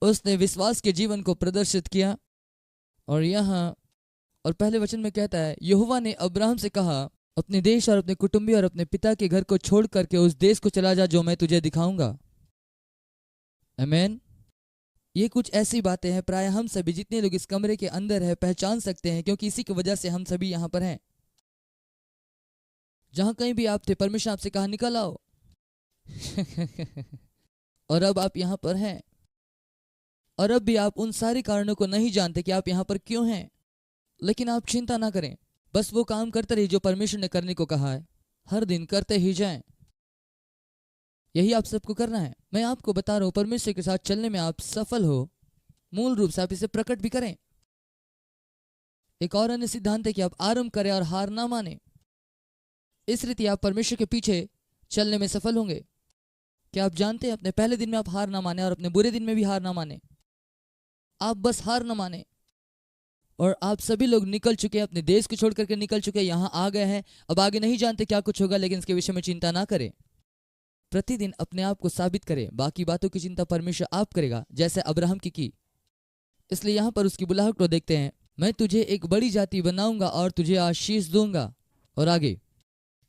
उसने विश्वास के जीवन को प्रदर्शित किया। और यहाँ और पहले वचन में कहता है, यहोवा ने अब्राहम से कहा, अपने देश और अपने कुटुंबी और अपने पिता के घर को छोड़ करके उस देश को चला जा जो मैं तुझे दिखाऊंगा। आमीन। ये कुछ ऐसी बातें हैं प्राय हम सभी जितने लोग इस कमरे के अंदर है पहचान सकते हैं, क्योंकि इसी की वजह से हम सभी यहाँ पर हैं। जहां कहीं भी आप थे परमेश्वर आपसे कहा निकल आओ। और अब आप यहाँ पर हैं, और अब भी आप उन सारे कारणों को नहीं जानते कि आप यहाँ पर क्यों हैं। लेकिन आप चिंता ना करें, बस वो काम करते रहिए जो परमेश्वर ने करने को कहा है, हर दिन करते ही जाएं। यही आप सबको करना है। मैं आपको बता रहा हूं, परमेश्वर के साथ चलने में आप सफल हो, मूल रूप से आप इसे प्रकट भी करें। एक और अन्य सिद्धांत है कि आप आरंभ करें और हार ना माने। इस रीति आप परमेश्वर के पीछे चलने में सफल होंगे। क्या आप जानते हैं अपने पहले दिन में आप हार ना माने और अपने बुरे दिन में भी हार ना माने, आप बस हार ना माने। और आप सभी लोग निकल चुके हैं, अपने देश को छोड़ करके निकल चुके हैं, यहाँ आ गए हैं। अब आगे नहीं जानते क्या कुछ होगा, लेकिन इसके विषय में चिंता ना करें। प्रतिदिन अपने आप को साबित करें, बाकी बातों की चिंता परमेश्वर आप करेगा, जैसे अब्राहम की। इसलिए यहाँ पर उसकी बुलाहट को देखते हैं, मैं तुझे एक बड़ी जाति बनाऊंगा और तुझे आशीष दूंगा। और आगे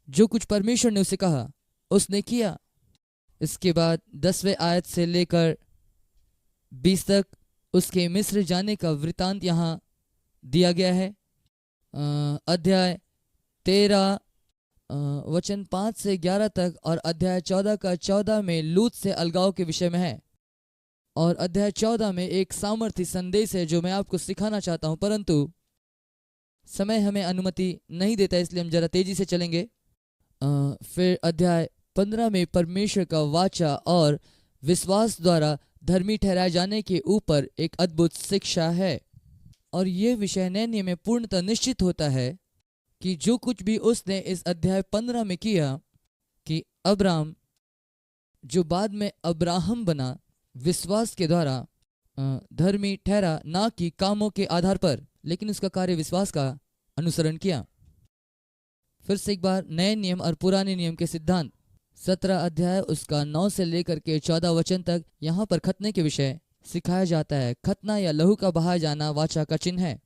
जो कुछ परमेश्वर ने उसे कहा उसने किया। इसके बाद 10वें आयत से लेकर 20 तक उसके मिस्र जाने का वृतांत यहाँ दिया गया है। अध्याय 13 वचन 5 से 11 तक, और अध्याय 14 का 14 में लूत से अलगाव के विषय में है। और अध्याय 14 में एक सामर्थ्य संदेश है जो मैं आपको सिखाना चाहता हूं, परंतु समय हमें अनुमति नहीं देता, इसलिए हम जरा तेजी से चलेंगे। फिर अध्याय 15 में परमेश्वर का वाचा और विश्वास द्वारा धर्मी ठहराए जाने के ऊपर एक अद्भुत शिक्षा है। और ये विषय नए नियम में पूर्णतः निश्चित होता है कि जो कुछ भी उसने इस अध्याय 15 में किया, कि अब्राम जो बाद में अब्राहम बना, विश्वास के द्वारा धर्मी ठहरा, ना कि कामों के आधार पर, लेकिन उसका कार्य विश्वास का अनुसरण किया। फिर से एक बार नए नियम और पुराने नियम के सिद्धांत। 17 अध्याय उसका 9 से लेकर के 14 वचन तक यहाँ पर खतने के विषय सिखाया जाता है। खतना या लहू का बहाया जाना वाचा का चिन्ह है।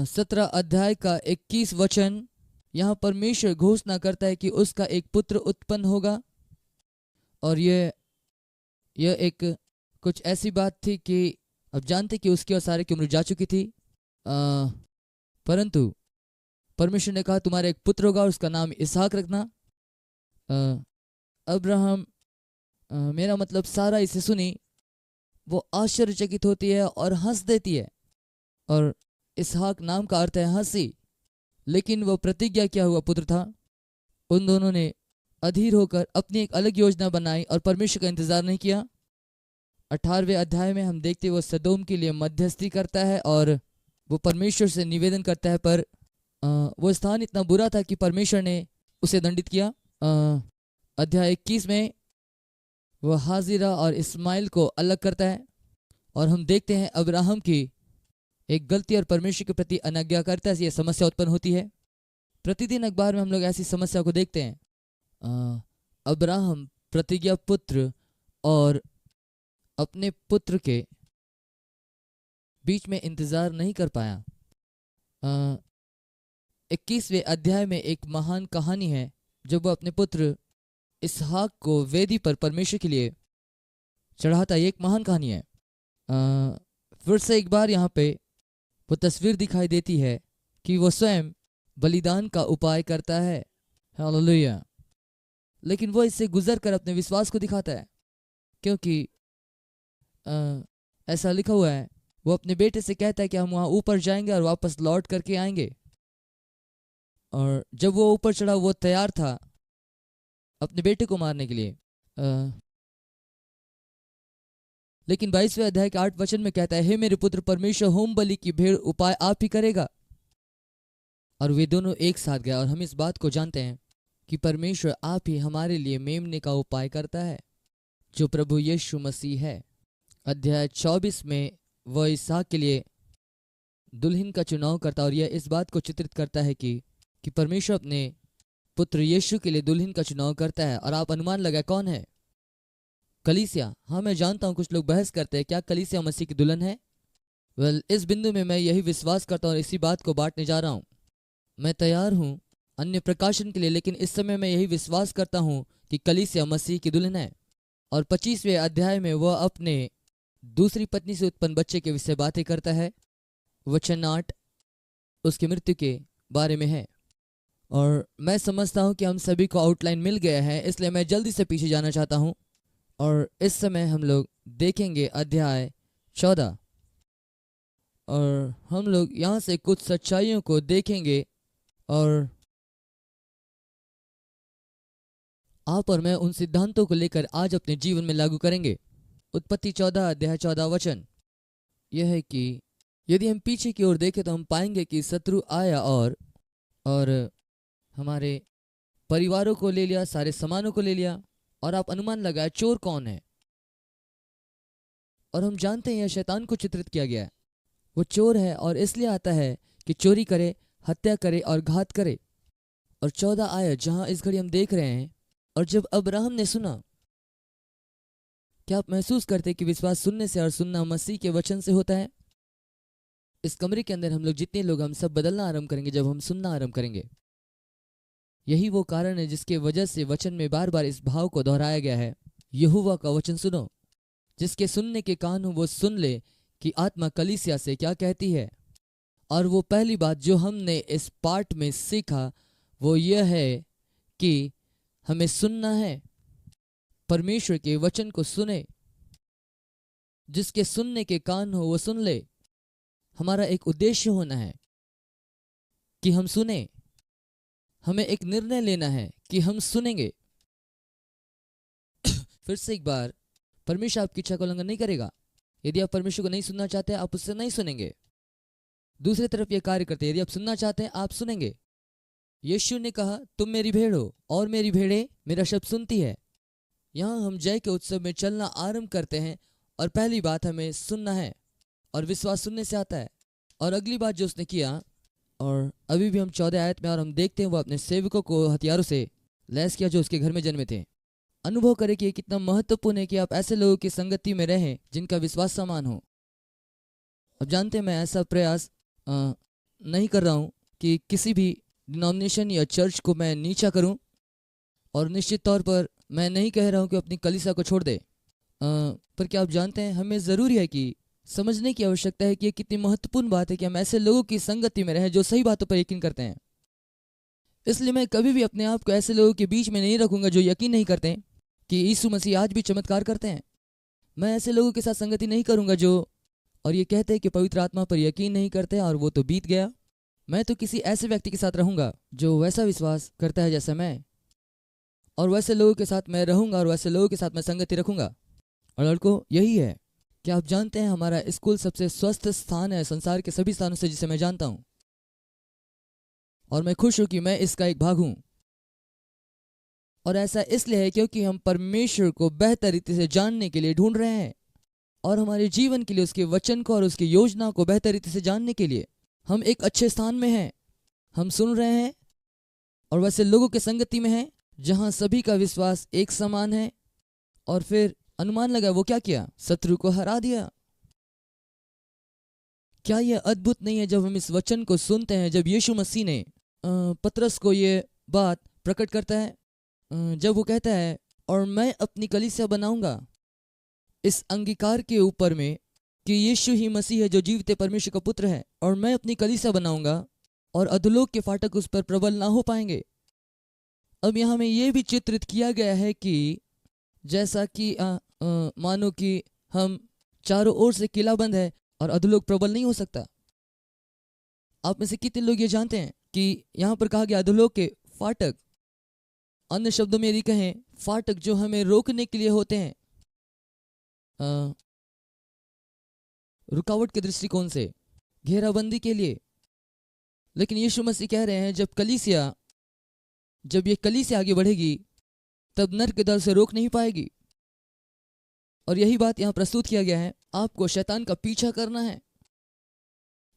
17 अध्याय का 21 वचन, यहाँ परमेश्वर घोषणा करता है कि उसका एक पुत्र उत्पन्न होगा। और यह एक कुछ ऐसी बात थी कि अब जानते कि उसकी और सारे की उम्र जा चुकी थी, परंतु परमेश्वर ने कहा तुम्हारा एक पुत्र होगा और उसका नाम इसहाक रखना। अब्राहम, मेरा मतलब सारा इसे सुनी वो आश्चर्यचकित होती है और हंस देती है। और इसहाक नाम का अर्थ है हंसी, लेकिन वो प्रतिज्ञा किया हुआ पुत्र था। उन दोनों ने अधीर होकर अपनी एक अलग योजना बनाई और परमेश्वर का इंतजार नहीं किया। 18वें अध्याय में हम देखते वो सदोम के लिए मध्यस्थी करता है और वो परमेश्वर से निवेदन करता है, पर वो स्थान इतना बुरा था कि परमेश्वर ने उसे दंडित किया। अध्याय 21 में वह हाजिरा और इस्माइल को अलग करता है और हम देखते हैं अब्राहम की एक गलती और परमेश्वर के प्रति अनाज्ञाकारिता से यह समस्या उत्पन्न होती है। प्रतिदिन अखबार में हम लोग ऐसी समस्या को देखते हैं। अब्राहम प्रतिज्ञा पुत्र और अपने पुत्र के बीच में इंतजार नहीं कर पाया। 21वें अध्याय में एक महान कहानी है जब वह अपने पुत्र इसहाक को वेदी पर परमेश्वर के लिए चढ़ाता है। ये एक महान कहानी है। फिर से एक बार यहाँ पे वो तस्वीर दिखाई देती है कि वो स्वयं बलिदान का उपाय करता है। हालेलुया। लेकिन वो इससे गुजर कर अपने विश्वास को दिखाता है, क्योंकि ऐसा लिखा हुआ है, वो अपने बेटे से कहता है कि हम वहाँ ऊपर जाएंगे और वापस लौट करके आएंगे। और जब वो ऊपर चढ़ा वो तैयार था अपने बेटे को मारने के लिए। लेकिन 22वें अध्याय के 8 वचन में कहता है, हे मेरे पुत्र, परमेश्वर होम बलि की भेड़ उपाय आप ही करेगा। और वे दोनों एक साथ गए। और हम इस बात को जानते हैं कि परमेश्वर आप ही हमारे लिए मेमने का उपाय करता है, जो प्रभु यीशु मसीह है। अध्याय 24 में वह इसहाक के लिए दुल्हन का चुनाव करता, और यह इस बात को चित्रित करता है कि परमेश्वर अपने पुत्र यीशु के लिए दुल्हन का चुनाव करता है। और आप अनुमान लगाए कौन है? कलीसिया। हाँ, मैं जानता हूँ कुछ लोग बहस करते हैं क्या कलीसिया मसीह की दुल्हन है। इस बिंदु में मैं यही विश्वास करता हूँ और इसी बात को बांटने जा रहा हूँ। मैं तैयार हूँ अन्य प्रकाशन के लिए, लेकिन इस समय मैं यही विश्वास करता हूँ कि कलीसिया मसीह की दुल्हन है। और 25वें अध्याय में वह अपने दूसरी पत्नी से उत्पन्न बच्चे के विषय बातें करता है। वचन 8 उसकी मृत्यु के बारे में है। और मैं समझता हूँ कि हम सभी को आउटलाइन मिल गया है, इसलिए मैं जल्दी से पीछे जाना चाहता हूँ। और इस समय हम लोग देखेंगे अध्याय 14, और हम लोग यहाँ से कुछ सच्चाइयों को देखेंगे और आप और मैं उन सिद्धांतों को लेकर आज अपने जीवन में लागू करेंगे। उत्पत्ति 14 अध्याय 14 वचन यह है कि यदि हम पीछे की ओर देखें तो हम पाएंगे कि शत्रु आया और हमारे परिवारों को ले लिया, सारे सामानों को ले लिया। और आप अनुमान लगाए चोर कौन है। और हम जानते हैं यह शैतान को चित्रित किया गया है। वो चोर है और इसलिए आता है कि चोरी करे, हत्या करे और घात करे। और 14 आयत जहां इस घड़ी हम देख रहे हैं, और जब अब्राहम ने सुना। क्या आप महसूस करते हैं कि विश्वास सुनने से और सुनना मसीह के वचन से होता है? इस कमरे के अंदर हम लोग जितने लोग, हम सब बदलना आरंभ करेंगे जब हम सुनना आरंभ करेंगे। यही वो कारण है जिसके वजह से वचन में बार बार इस भाव को दोहराया गया है, यहोवा का वचन सुनो। जिसके सुनने के कान हो वो सुन ले कि आत्मा कलीसिया से क्या कहती है। और वो पहली बात जो हमने इस पाठ में सीखा वो यह है कि हमें सुनना है, परमेश्वर के वचन को सुने। जिसके सुनने के कान हो वो सुन ले। हमारा एक उद्देश्य होना है कि हम सुने। हमें एक निर्णय लेना है कि हम सुनेंगे। फिर से एक बार, परमेश्वर आपकी इच्छा का उल्लंघन नहीं करेगा। यदि आप परमेश्वर को नहीं सुनना चाहते आप उससे नहीं सुनेंगे। दूसरी तरफ यह कार्य करते हैं, यदि आप सुनना चाहते हैं आप सुनेंगे। यीशु ने कहा, तुम मेरी भेड़ हो और मेरी भेड़ें मेरा शब्द सुनती है। यहाँ हम जय के उत्सव में चलना आरंभ करते हैं और पहली बात हमें सुनना है, और विश्वास सुनने से आता है। और अगली बात जो उसने किया, और अभी भी हम 14 आयत में, और हम देखते हैं वो अपने सेवकों को हथियारों से लैस किया जो उसके घर में जन्मे थे। अनुभव करें कि ये कितना महत्वपूर्ण है कि आप ऐसे लोगों की संगति में रहें जिनका विश्वास समान हो। अब जानते हैं मैं ऐसा प्रयास नहीं कर रहा हूँ कि किसी भी डिनोमिनेशन या चर्च को मैं नीचा करूँ, और निश्चित तौर पर मैं नहीं कह रहा हूँ कि अपनी कलीसिया को छोड़ दे। पर क्या आप जानते हैं हमें ज़रूरी है कि समझने की आवश्यकता है कि ये कितनी महत्वपूर्ण बात है कि हम ऐसे लोगों की संगति में रहें जो सही बातों पर यकीन करते हैं। इसलिए मैं कभी भी अपने आप को ऐसे लोगों के बीच में नहीं रखूंगा जो यकीन नहीं करते कि यीशु मसीह आज भी चमत्कार करते हैं। मैं ऐसे लोगों के साथ संगति नहीं करूंगा जो और ये कहते हैं कि पवित्र आत्मा पर यकीन नहीं करते और वो तो बीत गया। मैं तो किसी ऐसे व्यक्ति के साथ रहूंगा जो वैसा विश्वास करता है जैसा मैं, और वैसे लोगों के साथ मैं रहूंगा और वैसे लोगों के साथ मैं संगति रखूंगा। और लड़कों, यही है। क्या आप जानते हैं हमारा स्कूल सबसे स्वस्थ स्थान है संसार के सभी स्थानों से जिसे मैं जानता हूं, और मैं खुश हूं कि मैं इसका एक भाग हूं। और ऐसा इसलिए है क्योंकि हम परमेश्वर को बेहतर रीति से जानने के लिए ढूंढ रहे हैं और हमारे जीवन के लिए उसके वचन को और उसकी योजना को बेहतर रीति से जानने के लिए हम एक अच्छे स्थान में हैं। हम सुन रहे हैं और वैसे लोगों के संगति में हैं जहां सभी का विश्वास एक समान है। और फिर अनुमान लगा वो क्या किया, शत्रु को हरा दिया। क्या यह अद्भुत नहीं है जब हम इस वचन को सुनते हैं, जब यीशु मसीह ने पतरस को ये बात प्रकट करता है, जब वो कहता है और मैं अपनी कलीसिया बनाऊंगा इस अंगीकार के ऊपर में कि यीशु ही मसीह है जो जीवित परमेश्वर का पुत्र है, और मैं अपनी कलीसिया बनाऊंगा और अधोलोक के फाटक उस पर प्रबल ना हो पाएंगे। अब यहाँ में ये भी चित्रित किया गया है कि जैसा कि मानो कि हम चारों ओर से किला बंद है और अधोलोक प्रबल नहीं हो सकता। आप में से कितने लोग ये जानते हैं कि यहाँ पर कहा गया अधोलोक के फाटक, अन्य शब्दों में यदि कहें फाटक जो हमें रोकने के लिए होते हैं, रुकावट के दृष्टिकोण से, घेराबंदी के लिए। लेकिन यीशु मसीह कह रहे हैं जब ये कलीसिया आगे बढ़ेगी तब नर के दल से रोक नहीं पाएगी। और यही बात यहां प्रस्तुत किया गया है, आपको शैतान का पीछा करना है।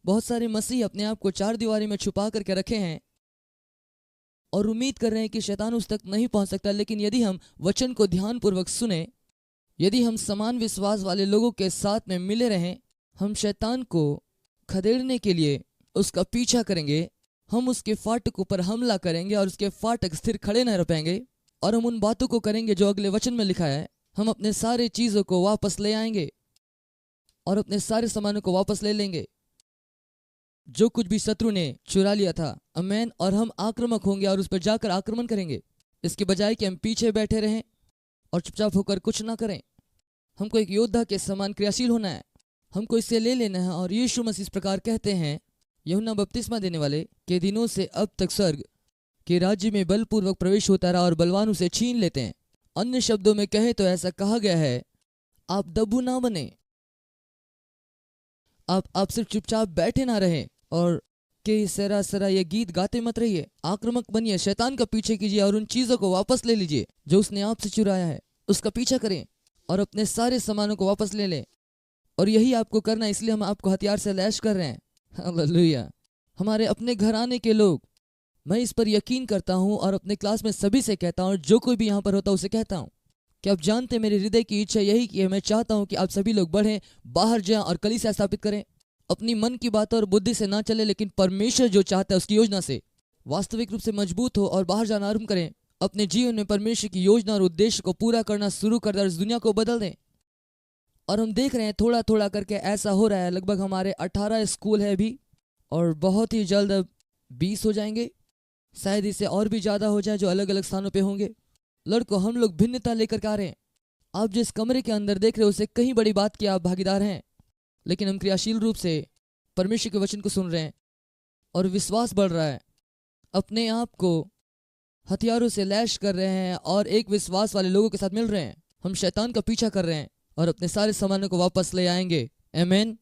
बहुत सारे मसीह अपने आप को चार दीवारी में छुपा करके रखे हैं और उम्मीद कर रहे हैं कि शैतान उस तक नहीं पहुंच सकता। लेकिन यदि हम वचन को ध्यानपूर्वक सुने, यदि हम समान विश्वास वाले लोगों के साथ में मिले रहें, हम शैतान को खदेड़ने के लिए उसका पीछा करेंगे। हम उसके फाटकों पर हमला करेंगे और उसके फाटक स्थिर खड़े न रह पाएंगे। और हम उन बातों को करेंगे जो अगले वचन में लिखा है। हम अपने सारे चीज़ों को वापस ले आएंगे और अपने सारे सामानों को वापस ले लेंगे जो कुछ भी शत्रु ने चुरा लिया था। आमीन। और हम आक्रामक होंगे और उस पर जाकर आक्रमण करेंगे, इसके बजाय कि हम पीछे बैठे रहें और चुपचाप होकर कुछ ना करें। हमको एक योद्धा के समान क्रियाशील होना है, हमको इससे ले लेना है। और यीशु मसीह इस प्रकार कहते हैं यूहन्ना बपतिस्मा देने वाले के दिनों से अब तक स्वर्ग के राज्य में बलपूर्वक प्रवेश होता रहा और बलवान उसे छीन लेते हैं। अन्य शब्दों में कहे तो ऐसा कहा गया है, आप दब्बू ना बने, आप सिर्फ चुपचाप बैठे ना रहें और के सरा सरा ये गीत गाते मत रहिए। आक्रामक बनिए, शैतान का पीछे कीजिए और उन चीज़ों को वापस ले लीजिए जो उसने आपसे चुराया है। उसका पीछा करें और अपने सारे सामानों को वापस ले लें। और यही आपको करना है, इसलिए हम आपको हथियार से लैश कर रहे हैं। हालेलुया। हमारे अपने घराने के लोग, मैं इस पर यकीन करता हूँ और अपने क्लास में सभी से कहता हूँ, जो कोई भी यहाँ पर होता है उसे कहता हूँ कि आप जानते हैं मेरे हृदय की इच्छा यही कि मैं चाहता हूँ कि आप सभी लोग बढ़ें, बाहर जाएं और कलीसिया स्थापित करें। अपनी मन की बातों और बुद्धि से ना चले, लेकिन परमेश्वर जो चाहता है उसकी योजना से वास्तविक रूप से मजबूत हो और बाहर जाना आरंभ करें। अपने जीवन में परमेश्वर की योजना और उद्देश्य को पूरा करना शुरू कर दें और इस दुनिया को बदल दें। और हम देख रहे हैं थोड़ा थोड़ा करके ऐसा हो रहा है। लगभग हमारे 18 स्कूल है अभी और बहुत ही जल्द अब 20 हो जाएंगे, शायद इससे और भी ज़्यादा हो जाए जो अलग अलग स्थानों पे होंगे। लड़कों, हम लोग भिन्नता लेकर के आ रहे हैं। आप जिस कमरे के अंदर देख रहे हो उससे कहीं बड़ी बात की आप भागीदार हैं, लेकिन हम क्रियाशील रूप से परमेश्वर के वचन को सुन रहे हैं और विश्वास बढ़ रहा है। अपने आप को हथियारों से लैश कर रहे हैं और एक विश्वास वाले लोगों के साथ मिल रहे हैं। हम शैतान का पीछा कर रहे हैं और अपने सारे सामानों को वापस ले आएंगे। आमीन।